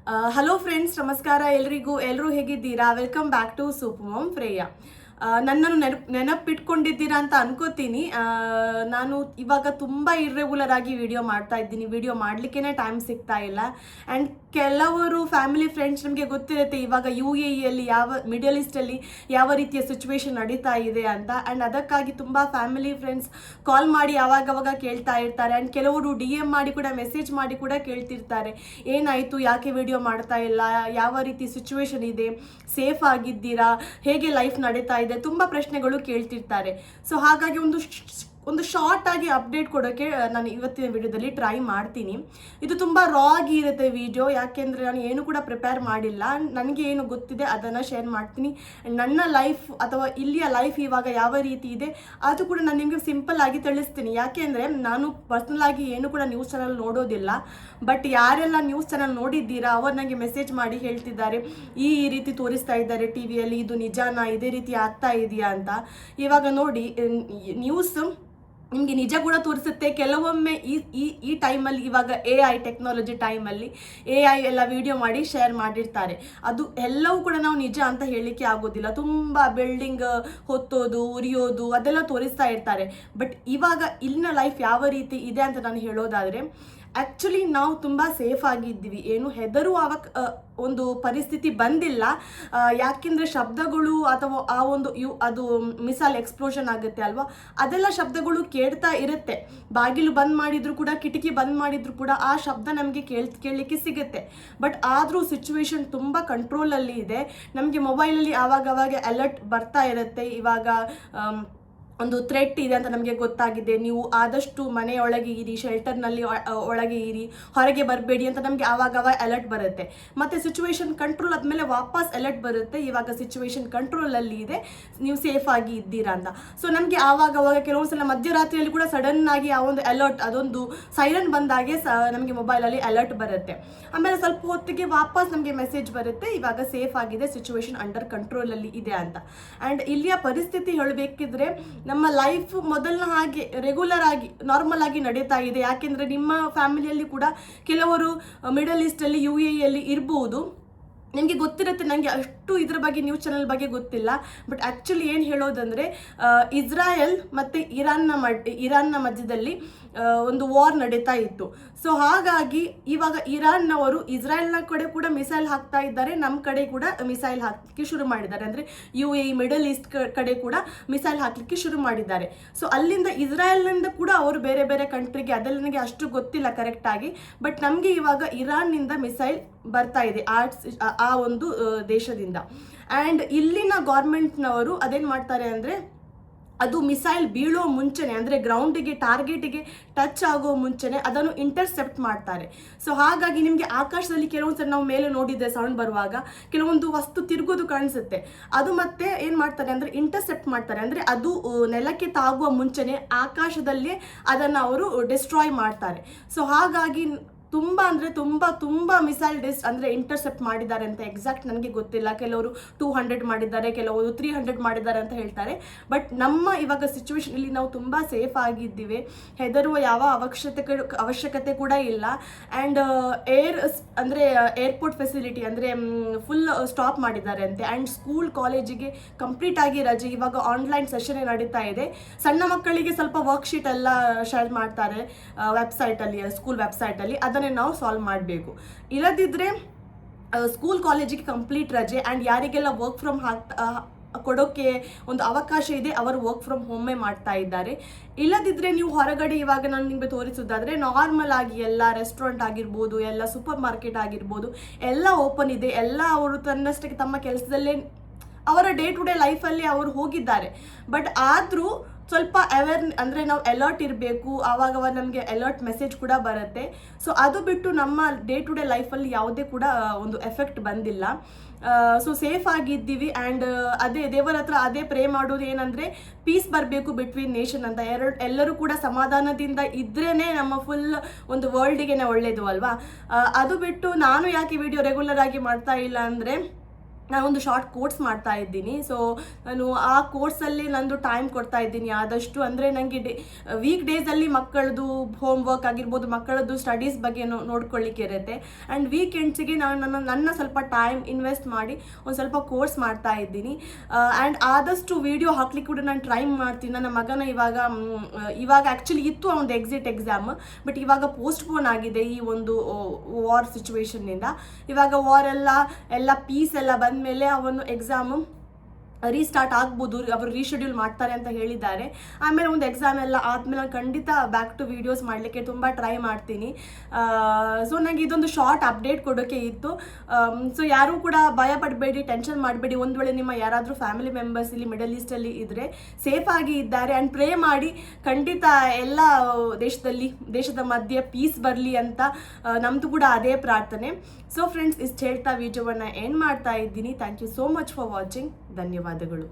Hello friends, ನಮಸ್ಕಾರ ಎಲ್ಲರೂ ಹೇಗಿದ್ದೀರಾ? Welcome back to super mom Shreya. ನನ್ನನ್ನು ನೆನಪಿಟ್ಕೊಂಡಿದ್ದೀರಾ ಅಂತ ಅನ್ಕೋತೀನಿ. ನಾನು ಇವಾಗ ತುಂಬ ಇರ್ರೆಗ್ಯುಲರ್ ಆಗಿ ವಿಡಿಯೋ ಮಾಡ್ತಾ ಇದ್ದೀನಿ. ವಿಡಿಯೋ ಮಾಡಲಿಕ್ಕೇ ಟೈಮ್ ಸಿಗ್ತಾ ಇಲ್ಲ. ಆ್ಯಂಡ್ ಕೆಲವರು ಫ್ಯಾಮಿಲಿ ಫ್ರೆಂಡ್ಸ್ ನಿಮಗೆ ಗೊತ್ತಿರುತ್ತೆ ಇವಾಗ UAEಯಲ್ಲಿ ಮಿಡಲ್ ಈಸ್ಟಲ್ಲಿ ಯಾವ ರೀತಿಯ ಸಿಚುವೇಶನ್ ನಡೀತಾ ಇದೆ ಅಂತ. ಆ್ಯಂಡ್ ಅದಕ್ಕಾಗಿ ತುಂಬ ಫ್ಯಾಮಿಲಿ ಫ್ರೆಂಡ್ಸ್ ಕಾಲ್ ಮಾಡಿ ಆವಾಗವಾಗ ಕೇಳ್ತಾ ಇರ್ತಾರೆ. ಆ್ಯಂಡ್ ಕೆಲವರು DM ಮಾಡಿ ಕೂಡ ಮೆಸೇಜ್ ಮಾಡಿ ಕೂಡ ಕೇಳ್ತಿರ್ತಾರೆ, ಏನಾಯಿತು, ಯಾಕೆ ವಿಡಿಯೋ ಮಾಡ್ತಾ ಇಲ್ಲ, ಯಾವ ರೀತಿ ಸಿಚುವೇಶನ್ ಇದೆ, ಸೇಫ್ ಆಗಿದ್ದೀರಾ, ಹೇಗೆ ಲೈಫ್ ನಡೀತಾ ಇದೆ, ತುಂಬ ಪ್ರಶ್ನೆಗಳು ಕೇಳ್ತಿರ್ತಾರೆ. ಸೊ ಹಾಗಾಗಿ ಒಂದು ಶಾರ್ಟ್ ಆಗಿ ಅಪ್ಡೇಟ್ ಕೊಡೋಕ್ಕೆ ನಾನು ಇವತ್ತಿನ ವಿಡಿಯೋದಲ್ಲಿ ಟ್ರೈ ಮಾಡ್ತೀನಿ. ಇದು ತುಂಬ ರಾ ಆಗಿ ಇರುತ್ತೆ ವಿಡಿಯೋ, ಯಾಕೆಂದರೆ ನಾನು ಏನು ಕೂಡ ಪ್ರಿಪೇರ್ ಮಾಡಿಲ್ಲ. ನನಗೆ ಏನು ಗೊತ್ತಿದೆ ಅದನ್ನು ಶೇರ್ ಮಾಡ್ತೀನಿ. ನನ್ನ ಲೈಫ್ ಅಥವಾ ಇಲ್ಲಿಯ ಲೈಫ್ ಇವಾಗ ಯಾವ ರೀತಿ ಇದೆ ಅದು ಕೂಡ ನಾನು ನಿಮಗೆ ಸಿಂಪಲ್ ಆಗಿ ತಿಳಿಸ್ತೀನಿ. ಯಾಕೆಂದರೆ ನಾನು ಪರ್ಸ್ನಲ್ ಆಗಿ ಏನು ಕೂಡ ನ್ಯೂಸ್ ಚಾನಲ್ ನೋಡೋದಿಲ್ಲ. ಬಟ್ ಯಾರೆಲ್ಲ ನ್ಯೂಸ್ ಚಾನಲ್ ನೋಡಿದ್ದೀರಾ ಅವರು ನನಗೆ ಮೆಸೇಜ್ ಮಾಡಿ ಹೇಳ್ತಿದ್ದಾರೆ, ಈ ರೀತಿ ತೋರಿಸ್ತಾ ಇದ್ದಾರೆ TVಯಲ್ಲಿ, ಇದು ನಿಜಾನಾ, ಇದೇ ರೀತಿ ಆಗ್ತಾ ಇದೆಯಾ ಅಂತ. ಇವಾಗ ನೋಡಿ, ನ್ಯೂಸ್ ನಿಮಗೆ ನಿಜ ಕೂಡ ತೋರಿಸುತ್ತೆ. ಕೆಲವೊಮ್ಮೆ ಈ ಟೈಮಲ್ಲಿ, ಇವಾಗ AI ಟೆಕ್ನಾಲಜಿ ಟೈಮಲ್ಲಿ AI ಎಲ್ಲ ವಿಡಿಯೋ ಮಾಡಿ ಶೇರ್ ಮಾಡಿರ್ತಾರೆ. ಅದು ಎಲ್ಲವೂ ಕೂಡ ನಾವು ನಿಜ ಅಂತ ಹೇಳಲಿಕ್ಕೆ ಆಗೋದಿಲ್ಲ. ತುಂಬ ಬಿಲ್ಡಿಂಗ್ ಹೊತ್ತೋದು, ಉರಿಯೋದು ಅದೆಲ್ಲ ತೋರಿಸ್ತಾ ಇರ್ತಾರೆ. ಬಟ್ ಇವಾಗ ಇಲ್ಲಿನ ಲೈಫ್ ಯಾವ ರೀತಿ ಇದೆ ಅಂತ ನಾನು ಹೇಳೋದಾದರೆ, ಆ್ಯಕ್ಚುಲಿ ನಾವು ತುಂಬ ಸೇಫ್ ಆಗಿದ್ದೀವಿ, ಏನು ಹೆದರುವ ಒಂದು ಪರಿಸ್ಥಿತಿ ಬಂದಿಲ್ಲ. ಯಾಕೆಂದರೆ ಶಬ್ದಗಳು ಅಥವಾ ಅದು ಮಿಸೈಲ್ ಎಕ್ಸ್ಪ್ಲೋಷನ್ ಆಗುತ್ತೆ ಅಲ್ವಾ, ಅದೆಲ್ಲ ಶಬ್ದಗಳು ಕೇಳ್ತಾ ಇರುತ್ತೆ. ಬಾಗಿಲು ಬಂದ್ ಮಾಡಿದ್ರು ಕೂಡ, ಕಿಟಕಿ ಬಂದ್ ಮಾಡಿದ್ರು ಕೂಡ ಆ ಶಬ್ದ ನಮಗೆ ಕೇಳಲಿಕ್ಕೆ ಸಿಗುತ್ತೆ. ಬಟ್ ಆದರೂ ಸಿಚುವೇಶನ್ ತುಂಬ ಕಂಟ್ರೋಲಲ್ಲಿ ಇದೆ. ನಮಗೆ ಮೊಬೈಲಲ್ಲಿ ಆವಾಗವಾಗ ಅಲರ್ಟ್ ಬರ್ತಾ ಇರುತ್ತೆ, ಇವಾಗ ಒಂದು ಥ್ರೆಟ್ ಇದೆ ಅಂತ ನಮಗೆ ಗೊತ್ತಾಗಿದೆ, ನೀವು ಆದಷ್ಟು ಮನೆಯೊಳಗೆ ಇರಿ, ಶೆಲ್ಟರ್ನಲ್ಲಿ ಒಳಗೆ ಇರಿ, ಹೊರಗೆ ಬರಬೇಡಿ ಅಂತ ನಮಗೆ ಆವಾಗವಾಗ ಅಲರ್ಟ್ ಬರುತ್ತೆ. ಮತ್ತು ಸಿಚುವೇಶನ್ ಕಂಟ್ರೋಲ್ ಆದಮೇಲೆ ವಾಪಸ್ ಅಲರ್ಟ್ ಬರುತ್ತೆ, ಇವಾಗ ಸಿಚುವೇಶನ್ ಕಂಟ್ರೋಲಲ್ಲಿ ಇದೆ, ನೀವು ಸೇಫ್ ಆಗಿ ಇದ್ದೀರಾ ಅಂತ. ಸೊ ನಮಗೆ ಆವಾಗವಾಗ ಕೆಲವೊಂದು ಸಲ ಮಧ್ಯರಾತ್ರಿಯಲ್ಲಿ ಕೂಡ ಸಡನ್ ಆಗಿ ಆ ಒಂದು ಅಲರ್ಟ್, ಅದೊಂದು ಸೈರನ್ ಬಂದಾಗೆ ನಮಗೆ ಮೊಬೈಲಲ್ಲಿ ಅಲರ್ಟ್ ಬರುತ್ತೆ. ಆಮೇಲೆ ಸ್ವಲ್ಪ ಹೊತ್ತಿಗೆ ವಾಪಸ್ ನಮಗೆ ಮೆಸೇಜ್ ಬರುತ್ತೆ, ಇವಾಗ ಸೇಫ್ ಆಗಿದೆ, ಸಿಚುವೇಶನ್ ಅಂಡರ್ ಕಂಟ್ರೋಲಲ್ಲಿ ಇದೆ ಅಂತ. ಆ್ಯಂಡ್ ಇಲ್ಲಿಯ ಪರಿಸ್ಥಿತಿ ಹೇಳಬೇಕಿದ್ರೆ, ನಮ್ಮ ಲೈಫ್ ಮೊದಲನ ಹಾಗೆ ರೆಗ್ಯುಲರ್ ಆಗಿ ನಾರ್ಮಲ್ ಆಗಿ ನಡೀತಾ ಇದೆ. ಯಾಕೆಂದರೆ ನಿಮ್ಮ ಫ್ಯಾಮಿಲಿಯಲ್ಲಿ ಕೂಡ ಕೆಲವರು ಮಿಡಲ್ ಈಸ್ಟಲ್ಲಿ UAEಯಲ್ಲಿ ಇರ್ಬೋದು. ನಿಮಗೆ ಗೊತ್ತಿರುತ್ತೆ, ನನಗೆ ಅಷ್ಟು ಇದ್ರ ಬಗ್ಗೆ ನ್ಯೂಸ್ ಚಾನಲ್ ಬಗ್ಗೆ ಗೊತ್ತಿಲ್ಲ. ಬಟ್ ಆ್ಯಕ್ಚುಲಿ ಏನು ಹೇಳೋದಂದರೆ, ಇಸ್ರಾಯೇಲ್ ಮತ್ತು ಇರಾನ್ನ ಮಧ್ಯದಲ್ಲಿ ಒಂದು ವಾರ್ ನಡೀತಾ ಇತ್ತು. ಸೊ ಹಾಗಾಗಿ ಇವಾಗ ಇರಾನ್ನವರು ಇಸ್ರಾಯೇಲ್ನ ಕಡೆ ಕೂಡ ಮಿಸೈಲ್ ಹಾಕ್ತಾ ಇದ್ದಾರೆ, ನಮ್ಮ ಕಡೆ ಕೂಡ ಮಿಸೈಲ್ ಹಾಕಲಿಕ್ಕೆ ಶುರು ಮಾಡಿದ್ದಾರೆ. ಅಂದರೆ UAE ಮಿಡಲ್ ಈಸ್ಟ್ ಕಡೆ ಕೂಡ ಮಿಸೈಲ್ ಹಾಕಲಿಕ್ಕೆ ಶುರು ಮಾಡಿದ್ದಾರೆ. ಸೊ ಅಲ್ಲಿಂದ ಇಸ್ರಾಯೇಲ್ನಿಂದ ಕೂಡ ಅವರು ಬೇರೆ ಬೇರೆ ಕಂಟ್ರಿಗೆ, ಅದೆಲ್ಲ ನನಗೆ ಅಷ್ಟು ಗೊತ್ತಿಲ್ಲ ಕರೆಕ್ಟಾಗಿ. ಬಟ್ ನಮಗೆ ಇವಾಗ ಇರಾನ್ನಿಂದ ಮಿಸೈಲ್ ಬರ್ತಾ ಇದೆ, ಆ ಒಂದು ದೇಶದಿಂದ. ಆ್ಯಂಡ್ ಇಲ್ಲಿನ ಗೌರ್ಮೆಂಟ್ನವರು ಅದೇನು ಮಾಡ್ತಾರೆ ಅಂದರೆ, ಅದು ಮಿಸೈಲ್ ಬೀಳೋ ಮುಂಚೆನೆ, ಅಂದರೆ ಗ್ರೌಂಡಿಗೆ ಟಾರ್ಗೆಟಿಗೆ ಟಚ್ ಆಗೋ ಮುಂಚೆನೆ ಅದನ್ನು ಇಂಟರ್ಸೆಪ್ಟ್ ಮಾಡ್ತಾರೆ. ಸೊ ಹಾಗಾಗಿ ನಿಮಗೆ ಆಕಾಶದಲ್ಲಿ ಕೆಲವೊಂದು ಸಲ ನಾವು ಮೇಲೆ ನೋಡಿದ್ದೆ, ಸೌಂಡ್ ಬರುವಾಗ ಕೆಲವೊಂದು ವಸ್ತು ತಿರುಗೋದು ಕಾಣಿಸುತ್ತೆ. ಅದು ಮತ್ತೆ ಏನು ಮಾಡ್ತಾರೆ ಅಂದರೆ ಇಂಟರ್ಸೆಪ್ಟ್ ಮಾಡ್ತಾರೆ, ಅಂದರೆ ಅದು ನೆಲಕ್ಕೆ ತಾಗುವ ಮುಂಚೆನೆ ಆಕಾಶದಲ್ಲೇ ಅದನ್ನು ಅವರು ಡಿಸ್ಟ್ರಾಯ್ ಮಾಡ್ತಾರೆ. ಸೊ ಹಾಗಾಗಿ ತುಂಬ ಅಂದರೆ ತುಂಬ ಮಿಸೈಲ್ ಅಂದರೆ ಇಂಟರ್ಸೆಪ್ಟ್ ಮಾಡಿದ್ದಾರೆ ಅಂತ ಎಕ್ಸಾಕ್ಟ್ ನನಗೆ ಗೊತ್ತಿಲ್ಲ. ಕೆಲವರು 200 ಮಾಡಿದ್ದಾರೆ, ಕೆಲವರು 300 ಮಾಡಿದ್ದಾರೆ ಅಂತ ಹೇಳ್ತಾರೆ. ಬಟ್ ನಮ್ಮ ಇವಾಗ ಸಿಚುವೇಶನ್ ಇಲ್ಲಿ ನಾವು ತುಂಬ ಸೇಫ್ ಆಗಿದ್ದೀವಿ, ಹೆದರುವ ಯಾವ ಅವಶ್ಯಕತೆ ಕೂಡ ಇಲ್ಲ. ಆ್ಯಂಡ್ ಏರ್ಪೋರ್ಟ್ ಫೆಸಿಲಿಟಿ ಅಂದರೆ ಫುಲ್ ಸ್ಟಾಪ್ ಮಾಡಿದ್ದಾರೆ ಅಂತೆ. ಆ್ಯಂಡ್ ಸ್ಕೂಲ್ ಕಾಲೇಜಿಗೆ ಕಂಪ್ಲೀಟ್ ಆಗಿ ರಜೆ, ಇವಾಗ ಆನ್ಲೈನ್ ಸೆಷನ್ ನಡೀತಾ ಇದೆ. ಸಣ್ಣ ಮಕ್ಕಳಿಗೆ ಸ್ವಲ್ಪ ವರ್ಕ್ಶೀಟ್ ಎಲ್ಲ ಶೇರ್ ಮಾಡ್ತಾರೆ ವೆಬ್ಸೈಟಲ್ಲಿ, ಸ್ಕೂಲ್ ವೆಬ್ಸೈಟಲ್ಲಿ, ಅದನ್ನು ನಾವು ಸಾಲ್ವ್ ಮಾಡಬೇಕು. ಇಲ್ಲದಿದ್ದರೆ ಸ್ಕೂಲ್ ಕಾಲೇಜಿಗೆ ಕಂಪ್ಲೀಟ್ ರಜೆ. ಆ್ಯಂಡ್ ಯಾರಿಗೆಲ್ಲ ವರ್ಕ್ ಫ್ರಮ್ ಕೊಡೋಕ್ಕೆ ಒಂದು ಅವಕಾಶ ಇದೆ ಅವರು ವರ್ಕ್ ಫ್ರಮ್ ಹೋಮೇ ಮಾಡ್ತಾ ಇದ್ದಾರೆ. ಇಲ್ಲದಿದ್ದರೆ ನೀವು ಹೊರಗಡೆ, ಇವಾಗ ನಾನು ನಿಮಗೆ ತೋರಿಸೋದಾದರೆ ನಾರ್ಮಲ್ ಆಗಿ ಎಲ್ಲ ರೆಸ್ಟೋರೆಂಟ್ ಆಗಿರ್ಬೋದು, ಎಲ್ಲ ಸೂಪರ್ ಮಾರ್ಕೆಟ್ ಆಗಿರ್ಬೋದು, ಎಲ್ಲ ಓಪನ್ ಇದೆ. ಎಲ್ಲ ಅವರು ತನ್ನಷ್ಟಕ್ಕೆ ತಮ್ಮ ಕೆಲಸದಲ್ಲೇ ಅವರ ಡೇ ಟು ಡೇ ಲೈಫಲ್ಲಿ ಅವರು ಹೋಗಿದ್ದಾರೆ. ಬಟ್ ಆದರೂ ಸ್ವಲ್ಪ ಅಂದರೆ ನಾವು ಅಲರ್ಟ್ ಇರಬೇಕು, ಆವಾಗ ನಮಗೆ ಅಲರ್ಟ್ ಮೆಸೇಜ್ ಕೂಡ ಬರುತ್ತೆ. ಸೊ ಅದು ಬಿಟ್ಟು ನಮ್ಮ ಡೇ ಟು ಡೇ ಲೈಫಲ್ಲಿ ಯಾವುದೇ ಕೂಡ ಒಂದು ಎಫೆಕ್ಟ್ ಬಂದಿಲ್ಲ. ಸೊ ಸೇಫ್ ಆಗಿದ್ದೀವಿ. ಆ್ಯಂಡ್ ಅದೇ ದೇವರ ಹತ್ರ ಅದೇ ಪ್ರೇ ಮಾಡೋದು ಏನಂದರೆ, ಪೀಸ್ ಬರಬೇಕು ಬಿಟ್ವೀನ್ ನೇಷನ್ ಅಂತ. ಎಲ್ಲರೂ ಕೂಡ ಸಮಾಧಾನದಿಂದ ಇದ್ರೇ ನಮ್ಮ ಫುಲ್ ಒಂದು ವರ್ಲ್ಡಿಗೆ ಒಳ್ಳೆಯದು ಅಲ್ವಾ. ಅದು ಬಿಟ್ಟು ನಾನು ಯಾಕೆ ವಿಡಿಯೋ ರೆಗ್ಯುಲರ್ ಆಗಿ ಮಾಡ್ತಾ ಇಲ್ಲ ಅಂದರೆ, ನಾನೊಂದು ಶಾರ್ಟ್ ಕೋರ್ಸ್ ಮಾಡ್ತಾ ಇದ್ದೀನಿ. ಸೊ ನಾನು ಆ ಕೋರ್ಸಲ್ಲಿ ನಂದು ಟೈಮ್ ಕೊಡ್ತಾ ಇದ್ದೀನಿ ಆದಷ್ಟು. ಅಂದರೆ ನನಗೆ ವೀಕ್ ಡೇಸಲ್ಲಿ ಮಕ್ಕಳದು ಹೋಮ್ ವರ್ಕ್ ಆಗಿರ್ಬೋದು, ಮಕ್ಕಳದ್ದು ಸ್ಟಡೀಸ್ ಬಗ್ಗೆ ನೋಡ್ಕೊಳ್ಳಿಕ್ಕೆ ಇರುತ್ತೆ. ಆ್ಯಂಡ್ ವೀಕೆಂಡ್ಸಿಗೆ ನಾನು ನನ್ನ ಸ್ವಲ್ಪ ಟೈಮ್ ಇನ್ವೆಸ್ಟ್ ಮಾಡಿ ಒಂದು ಸ್ವಲ್ಪ ಕೋರ್ಸ್ ಮಾಡ್ತಾ ಇದ್ದೀನಿ. ಆ್ಯಂಡ್ ಆದಷ್ಟು ವಿಡಿಯೋ ಹಾಕ್ಲಿಕ್ಕೆ ಕೂಡ ನಾನು ಟ್ರೈ ಮಾಡ್ತೀನಿ. ನನ್ನ ಮಗನ ಇವಾಗ ಆ್ಯಕ್ಚುಲಿ ಇತ್ತು ಅವನದು ಎಕ್ಸಾಮ್, ಬಟ್ ಇವಾಗ ಪೋಸ್ಟ್ಪೋನ್ ಆಗಿದೆ ಈ ಒಂದು ವಾರ್ ಸಿಚುವೇಶನ್ನಿಂದ. ಇವಾಗ ವಾರ್ ಎಲ್ಲ ಪೀಸ್ ಎಲ್ಲ ಬಂದಮೇಲೆ ಅವನು ಎಕ್ಸಾಮು ರೀಸ್ಟಾರ್ಟ್ ಆಗ್ಬೋದು, ಅವರು ರೀಶೆಡ್ಯೂಲ್ ಮಾಡ್ತಾರೆ ಅಂತ ಹೇಳಿದ್ದಾರೆ. ಆಮೇಲೆ ಒಂದು ಎಕ್ಸಾಮ್ ಎಲ್ಲ ಆದಮೇಲೆ ನಾನು ಖಂಡಿತ ಬ್ಯಾಕ್ ಟು ವೀಡಿಯೋಸ್ ಮಾಡಲಿಕ್ಕೆ ತುಂಬ ಟ್ರೈ ಮಾಡ್ತೀನಿ. ಸೊ ನನಗೆ ಇದೊಂದು ಶಾರ್ಟ್ ಅಪ್ಡೇಟ್ ಕೊಡೋಕ್ಕೆ ಇತ್ತು. ಸೊ ಯಾರೂ ಕೂಡ ಭಯ ಪಡಬೇಡಿ, ಟೆನ್ಷನ್ ಮಾಡಬೇಡಿ. ಒಂದು ವೇಳೆ ನಿಮ್ಮ ಯಾರಾದರೂ ಫ್ಯಾಮಿಲಿ ಮೆಂಬರ್ಸ್ ಇಲ್ಲಿ ಮಿಡಲ್ ಈಸ್ಟಲ್ಲಿ ಇದ್ದರೆ ಸೇಫಾಗಿ ಇದ್ದಾರೆ. ಆ್ಯಂಡ್ ಪ್ರೇ ಮಾಡಿ, ಖಂಡಿತ ಎಲ್ಲ ದೇಶದ ಮಧ್ಯೆ ಪೀಸ್ ಬರಲಿ ಅಂತ ನಮ್ಮದು ಕೂಡ ಅದೇ ಪ್ರಾರ್ಥನೆ. ಸೊ ಫ್ರೆಂಡ್ಸ್, ಇಷ್ಟು ಹೇಳ್ತಾ ವಿಡಿಯೋವನ್ನು ಎಂಡ್ ಮಾಡ್ತಾ ಇದ್ದೀನಿ. Thank you so much for watching. ಧನ್ಯವಾದಗಳು.